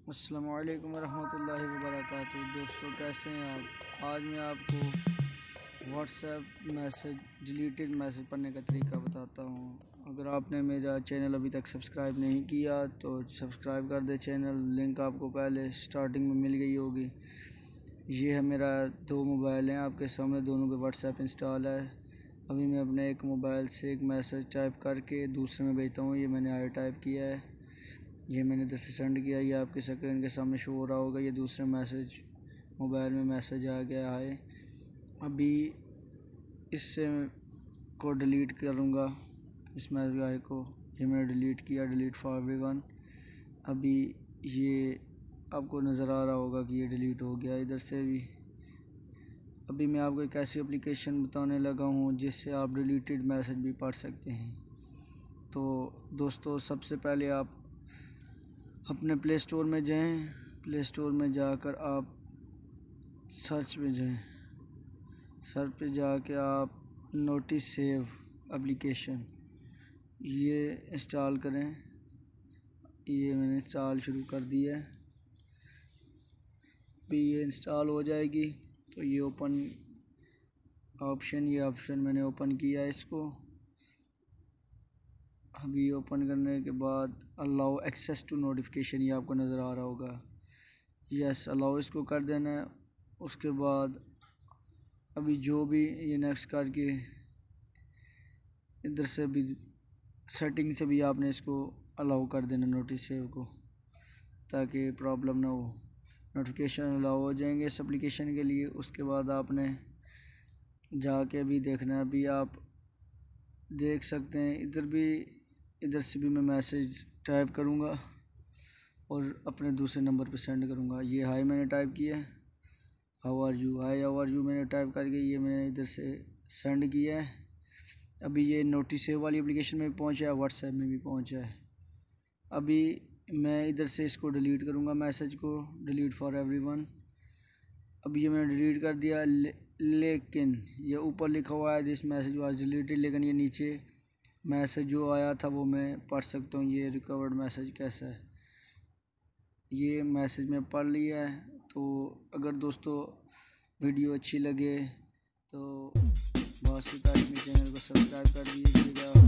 अस्सलामुअलैकुम रहमतुल्लाहि वबरकातुहू। दोस्तों कैसे हैं आप। आज मैं आपको व्हाट्सएप मैसेज डिलीटेड मैसेज पढ़ने का तरीका बताता हूं। अगर आपने मेरा चैनल अभी तक सब्सक्राइब नहीं किया तो सब्सक्राइब कर दे चैनल। लिंक आपको पहले स्टार्टिंग में मिल गई होगी। ये है मेरा 2 मोबाइल हैं आपके सामने, दोनों पे व्हाट्सएप इंस्टॉल है। अभी मैं अपने एक मोबाइल से एक मैसेज टाइप करके दूसरे में भेजता हूँ। ये मैंने आई टाइप किया है, ये मैंने इधर से सेंड किया। ये आपके स्क्रीन के सामने शो हो रहा होगा। ये दूसरे मैसेज मोबाइल में मैसेज आ गया है। अभी इससे को डिलीट करूँगा, इस मैसेज को ये मैंने डिलीट किया, डिलीट फॉर एवरीवन। अभी ये आपको नज़र आ रहा होगा कि ये डिलीट हो गया इधर से भी। अभी मैं आपको एक ऐसी एप्लीकेशन बताने लगा हूँ जिससे आप डिलीटेड मैसेज भी पढ़ सकते हैं। तो दोस्तों सबसे पहले आप अपने प्ले स्टोर में जाएं। प्ले स्टोर में जाकर आप सर्च में जाएं। सर्च पे जाके आप नोटिस सेव एप्लीकेशन ये इंस्टॉल करें। ये मैंने इंस्टॉल शुरू कर दिया है। भी ये इंस्टॉल हो जाएगी तो ये ओपन ऑप्शन मैंने ओपन किया है इसको। अभी ओपन करने के बाद अलाउ एक्सेस टू नोटिफिकेशन ये आपको नज़र आ रहा होगा। यस अलाउ इसको कर देना है। उसके बाद अभी जो भी ये नेक्स्ट करके इधर से भी सेटिंग से भी आपने इसको अलाउ कर देना नोटिस सेव को, ताकि प्रॉब्लम ना हो। नोटिफिकेशन अलाउ हो जाएंगे इस एप्लीकेशन के लिए। उसके बाद आपने जाके भी देखना है। अभी आप देख सकते हैं इधर से भी मैं मैसेज टाइप करूँगा और अपने दूसरे नंबर पे सेंड करूँगा। ये हाय मैंने टाइप किया है, how are you, hi how are you मैंने टाइप करके ये मैंने इधर से सेंड किया है। अभी ये नोटिस सेव वाली एप्लीकेशन में भी पहुँचा है, व्हाट्सएप में भी पहुँचा है। अभी मैं इधर से इसको डिलीट करूँगा, मैसेज को डिलीट फॉर एवरीवन। अभी ये मैंने डिलीट कर दिया। लेकिन ये ऊपर लिखा हुआ है दिस मैसेज वाज डिलीटेड, लेकिन ये नीचे मैसेज जो आया था वो मैं पढ़ सकता हूँ। ये रिकवर्ड मैसेज कैसा है, ये मैसेज मैं पढ़ लिया है। तो अगर दोस्तों वीडियो अच्छी लगे तो बहुत सी तारीफ में चैनल को सब्सक्राइब कर दीजिएगा।